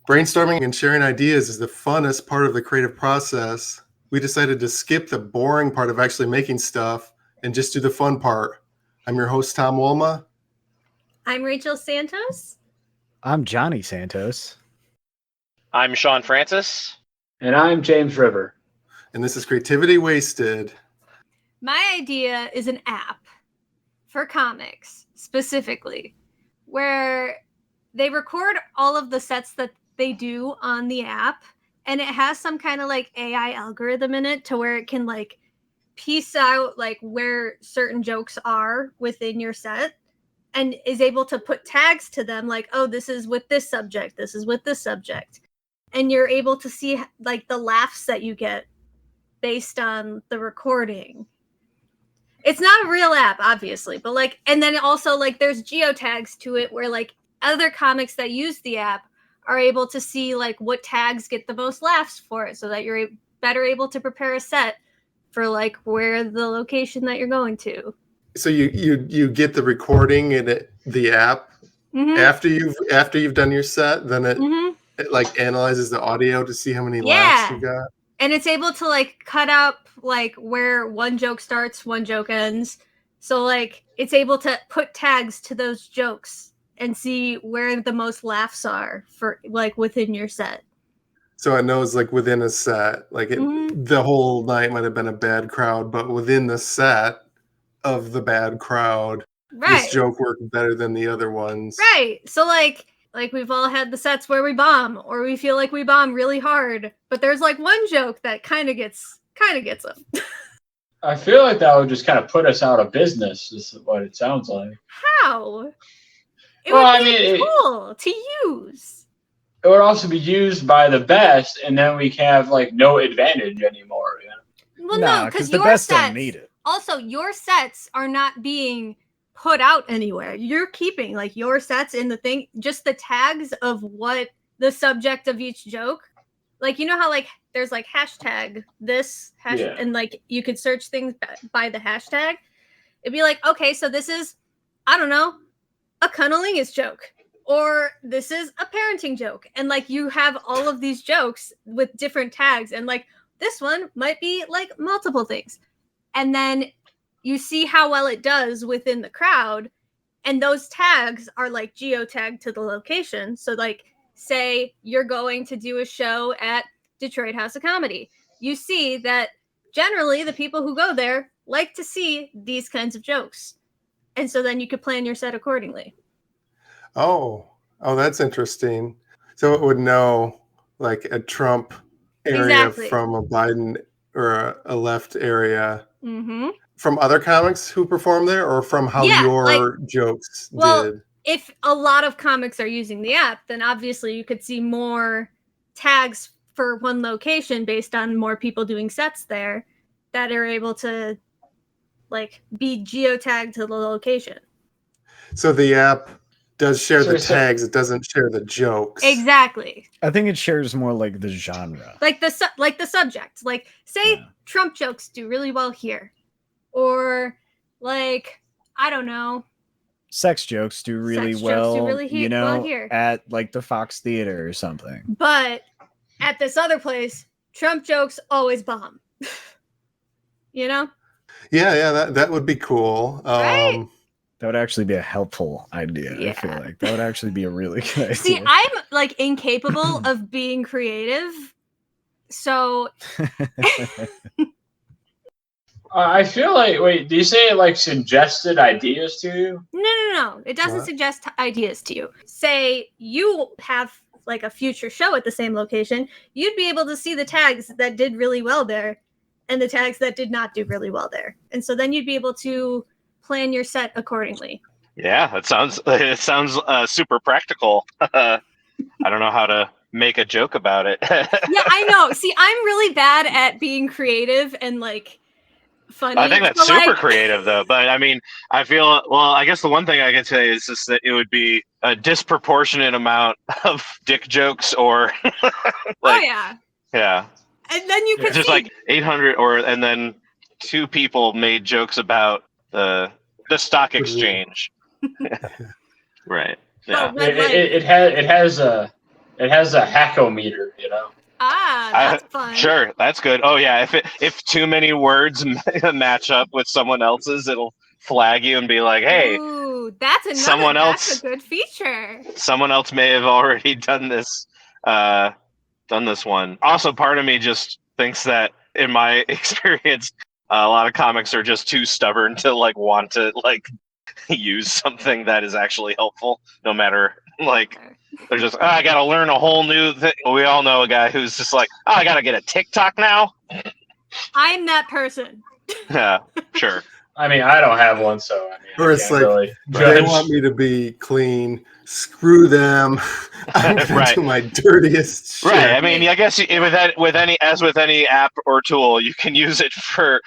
Brainstorming and sharing ideas is the funnest part of the creative process. We decided to skip the boring part of actually making stuff and just do the fun part. I'm your host, Tom Wolma. I'm Rachel Santos. I'm Johnny Santos. I'm Sean Francis. And I'm James River. And this is Creativity Wasted. My idea is an app for comics, specifically, where they record all of the sets that they do on the app, and it has some kind of like AI algorithm in it to where it can like piece out like where certain jokes are within your set and is able to put tags to them like, oh, this is with this subject, this is with this subject. And you're able to see like the laughs that you get based on the recording. It's not a real app, obviously, but like, and then also like there's geotags to it where like other comics that use the app are able to see like what tags get the most laughs for it so that you're better able to prepare a set for like where the location that you're going to. So you get the recording in the app after you've done your set, then it like analyzes the audio to see how many laughs you got. And it's able to like cut up like where one joke starts, one joke ends. So like it's able to put tags to those jokes and see where the most laughs are for like within your set. So it knows like within a set, like the whole night might have been a bad crowd, but within the set of the bad crowd, this joke worked better than the other ones. Right. So like we've all had the sets where we bomb or we feel like we bomb really hard, but there's like one joke that kind of gets them. I feel like that would just kind of put us out of business, is what it sounds like. How? It would be cool to use. It would also be used by the best, and then we have like no advantage anymore. Yeah? Well, no, because the best don't need it. Also, your sets are not being put out anywhere. You're keeping like your sets in the thing, just the tags of what the subject of each joke. Like, you know how like there's like hashtag this hashtag, and like you could search things by the hashtag. It'd be like, okay, so this is, I don't know, a cunnilingus joke, or this is a parenting joke, and like you have all of these jokes with different tags, and like this one might be like multiple things, and then you see how well it does within the crowd, and those tags are like geotagged to the location. So like say you're going to do a show at Detroit House of Comedy, you see that generally the people who go there like to see these kinds of jokes. And so then you could plan your set accordingly. Oh, that's interesting. So it would know like a Trump area from a Biden or a left area from other comics who perform there, or from how your jokes did? If a lot of comics are using the app, then obviously you could see more tags for one location based on more people doing sets there that are able to like be geotagged to the location. So the app does share the tags, it doesn't share the jokes. Exactly. I think it shares more like the genre. Like the subject. Like say Trump jokes do really well here. Or like, I don't know. Sex jokes do really well, here. At like the Fox Theater or something. But at this other place, Trump jokes always bomb. You know? Yeah, that would be cool. Right? That would actually be a helpful idea. Yeah. I feel like that would actually be a really good idea. See, I'm like incapable of being creative. So I feel like, wait, do you say it like suggested ideas to you? No. It doesn't suggest ideas to you. Say you have like a future show at the same location, you'd be able to see the tags that did really well there and the tags that did not do really well there. And so then you'd be able to plan your set accordingly. Yeah, it sounds super practical. I don't know how to make a joke about it. Yeah, I know. See, I'm really bad at being creative and like funny. I think that's super creative though. But I mean, I guess the one thing I can say is just that it would be a disproportionate amount of dick jokes or yeah. And then you could just like 800 and then two people made jokes about the stock exchange. Right. Yeah. It has a It has a hackometer, you know. Ah, that's fun. Sure, that's good. Oh yeah, if too many words match up with someone else's, it'll flag you and be like, "Hey, ooh, that's a good feature. Someone else may have already done this one." Also, part of me just thinks that in my experience, a lot of comics are just too stubborn to like want to like use something that is actually helpful, no matter like they're just, I gotta learn a whole new thing. We all know a guy who's just like, I gotta get a TikTok now. I'm that person. Yeah, sure. I mean, I don't have one, so I mean, or it's like really they want me to be clean. Screw them. I'm gonna do my dirtiest shit. Right. I mean, I guess with any app or tool, you can use it for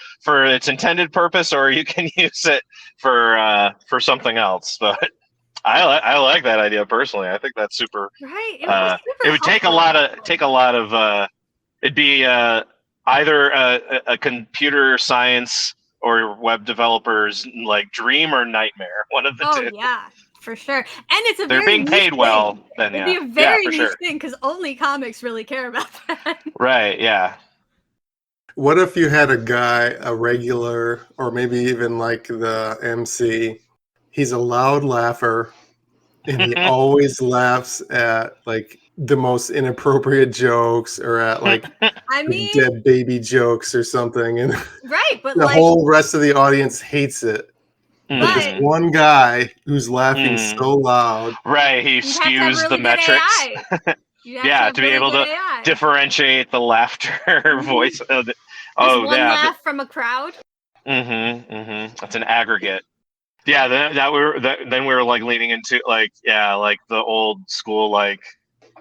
its intended purpose, or you can use it for something else. But I like that idea personally. I think that's super. Right. It would take a lot of. It'd be either a computer science or web developers like dream or nightmare. One of the two. Oh yeah, for sure. And it's a they're very being paid well. Then it'd be a very niche thing because only comics really care about that. Right. Yeah. What if you had a regular, or maybe even like the MC? He's a loud laugher, and he always laughs at like the most inappropriate jokes or at like dead baby jokes or something, and right, but the whole rest of the audience hates it. But this one guy who's laughing so loud, right? He skews the metrics. Yeah, to be able to differentiate the laughter voice. One laugh from a crowd. That's an aggregate. Yeah, then we were like leaning into like the old school like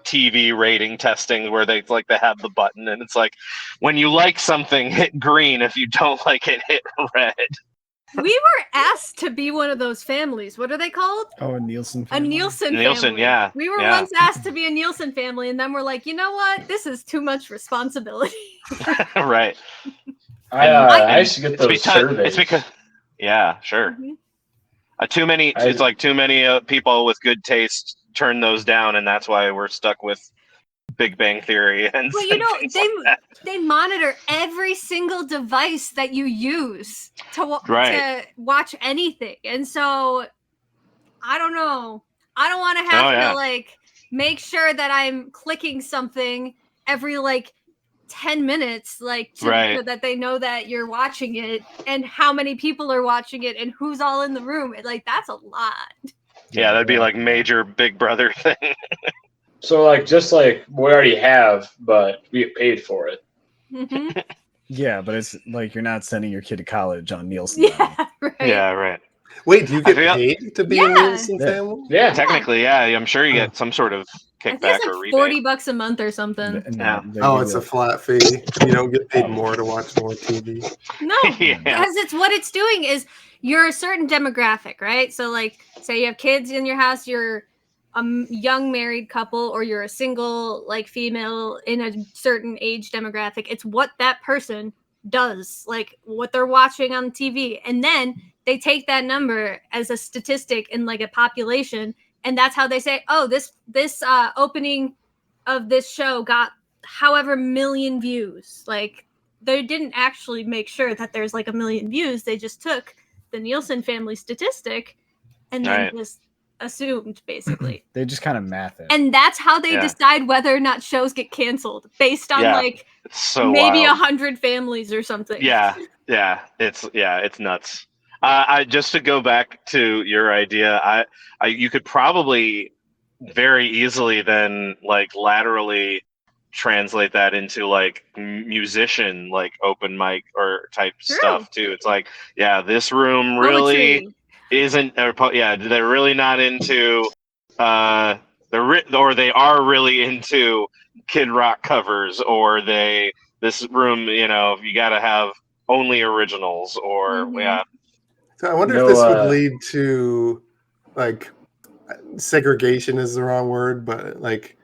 TV rating testing where they have the button and it's like when you like something hit green, if you don't like it hit red. We were asked to be one of those families. What are they called? Oh, a Nielsen family. A Nielsen family. Yeah. We were once asked to be a Nielsen family, and then we're like, you know what? This is too much responsibility. Right. I used to get those surveys. It's because, yeah, sure. Too many. It's like too many people with good taste turn those down, and that's why we're stuck with Big Bang Theory and well, you know, they monitor every single device that you use to watch anything, and so I don't know. I don't want to have to like make sure that I'm clicking something every like 10 minutes, like so that they know that you're watching it and how many people are watching it and who's all in the room. Like that's a lot. Yeah, that'd be like major Big Brother thing. So, like, just like we already have, but we get paid for it. Yeah, but it's like you're not sending your kid to college on Nielsen. Yeah, right. Yeah, right. Wait, do you get paid to be a Nielsen family? Yeah, technically, yeah. I'm sure you get some sort of kickback or rebate. $40 a month or something. Oh, it's a flat fee. You don't get paid more to watch more TV. No, because it's what it's doing is you're a certain demographic, right? So, like, say you have kids in your house, you're a young married couple, or you're a single like female in a certain age demographic. It's what that person does, like what they're watching on TV, and then they take that number as a statistic in like a population, and that's how they say, oh, this opening of this show got however million views. Like they didn't actually make sure that there's like a million views. They just took the Nielsen family statistic and then just assumed, basically. They just kind of math it. And that's how they decide whether or not shows get canceled, based on like maybe 100 families or something. It's nuts. I just to go back to your idea, you could probably very easily then like laterally translate that into like musician like open mic or type stuff too. It's like, this room really isn't, they're really not into or they are really into Kid Rock covers, or this room, you gotta have only originals, or So I wonder if this would lead to like segregation is the wrong word, but like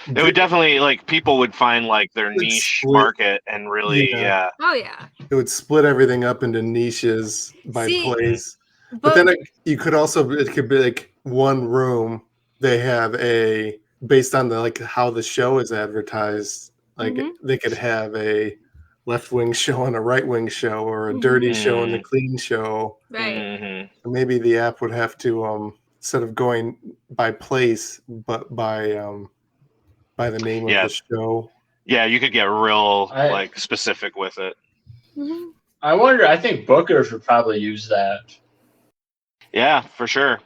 it would definitely, like, people would find like their niche market and really oh yeah, it would split everything up into niches by place. But then it could be like one room, they have a based on how the show is advertised, like they could have a left-wing show and a right-wing show, or a dirty show and a clean show. Right. Maybe the app would have to instead of going by place, but by the name of the show. Yeah, you could get real specific with it. I wonder. I think bookers would probably use that. Yeah, for sure.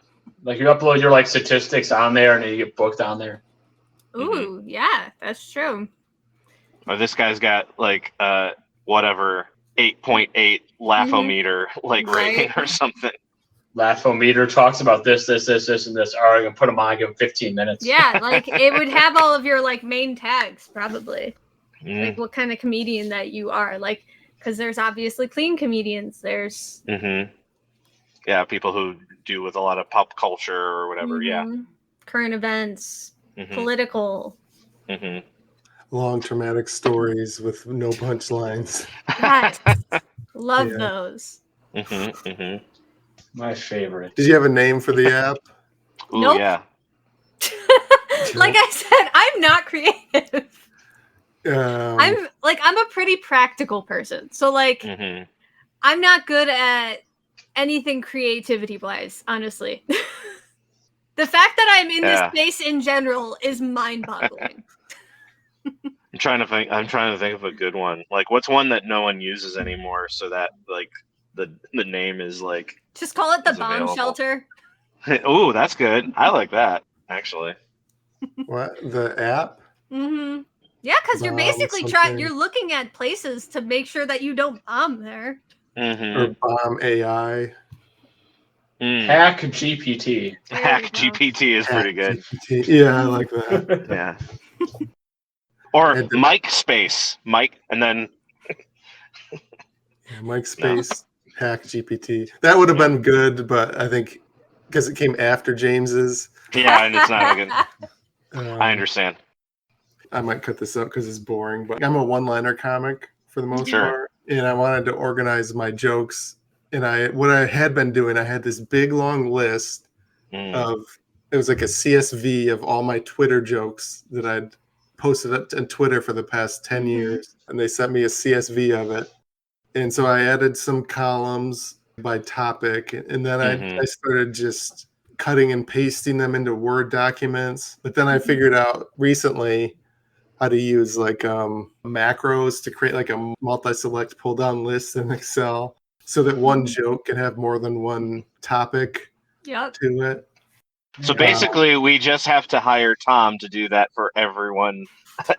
Like you upload your statistics on there, and then you get booked on there. Ooh, yeah, that's true. Or this guy's got whatever 8.8 laughometer rating or something. Laughometer talks about this, and this. All right, I'm gonna put them on. Give them 15 minutes. Yeah, it would have all of your main tags probably. Like what kind of comedian that you are, because there's obviously clean comedians. There's yeah, people who do with a lot of pop culture or whatever. Yeah, current events, political, long traumatic stories with no punchlines. Yes, love those. My favorite. Did you have a name for the app? Ooh, nope. Yeah. Like I said, I'm not creative. I'm a pretty practical person. So I'm not good at anything creativity wise, honestly. The fact that I'm in this space in general is mind-boggling. I'm trying to think of a good one. What's one that no one uses anymore, so that the name is just call it the bomb available. Shelter. Ooh, that's good. I like that actually. What, the app? Yeah, because you're basically you're looking at places to make sure that you don't bomb there. Or bomb AI. HackGPT. HackGPT is pretty good. Yeah, I like that. Yeah. Or Mike Space. Mike, and then Mike Space, HackGPT. That would have been good, but I think because it came after James's. Yeah, and it's not good. I understand. I might cut this out because it's boring, but I'm a one-liner comic for the most part, and I wanted to organize my jokes. And what I had been doing, I had this big long list of, it was like a CSV of all my Twitter jokes that I'd posted up on Twitter for the past 10 years, and they sent me a CSV of it. And so I added some columns by topic, and then I started just cutting and pasting them into Word documents. But then I figured out recently how to use macros to create a multi-select pull-down list in Excel so that one joke can have more than one topic to it. So basically, we just have to hire Tom to do that for everyone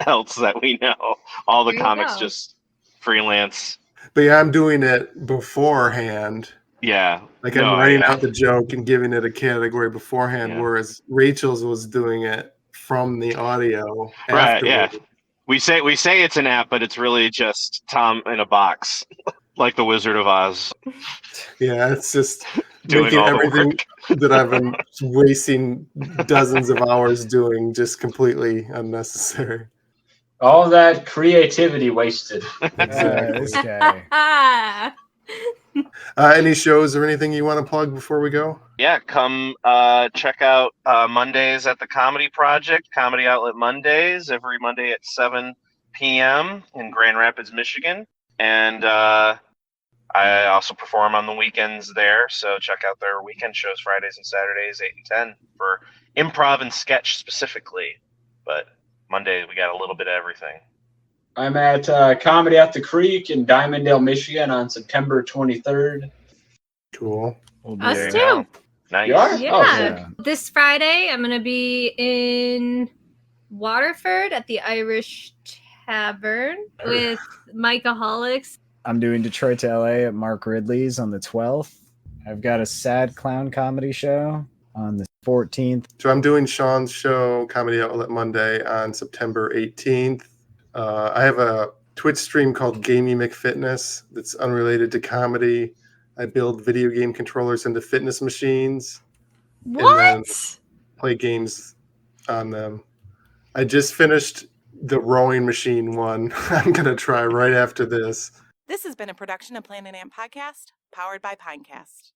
else that we know. All the comics just freelance. But yeah, I'm doing it beforehand. Yeah. I'm writing out the joke and giving it a category beforehand, whereas Rachel's was doing it from the audio afterwards. Yeah. We say it's an app, but it's really just Tom in a box, like the Wizard of Oz. Yeah, it's just making everything that I've been wasting dozens of hours doing just completely unnecessary. All that creativity wasted. Exactly. This guy. Any shows or anything you want to plug before we go? Yeah, come check out Mondays at the Comedy Project, Comedy Outlet Mondays, every Monday at 7 p.m. in Grand Rapids, Michigan. And I also perform on the weekends there, so check out their weekend shows, Fridays and Saturdays, 8 and 10, for improv and sketch specifically. But Monday, we got a little bit of everything. I'm at Comedy at the Creek in Diamonddale, Michigan on September 23rd. Cool. Us too. Nice. You are? Yeah. Oh, yeah. This Friday, I'm going to be in Waterford at the Irish Tavern with Mikeaholics. I'm doing Detroit to LA at Mark Ridley's on the 12th. I've got a sad clown comedy show on the 14th. So I'm doing Sean's show, Comedy Outlet Monday, on September 18th. I have a Twitch stream called Gamey McFitness that's unrelated to comedy. I build video game controllers into fitness machines. What? And then play games on them. I just finished the rowing machine one. I'm going to try right after this. This has been a production of Planet Amp Podcast, powered by Pinecast.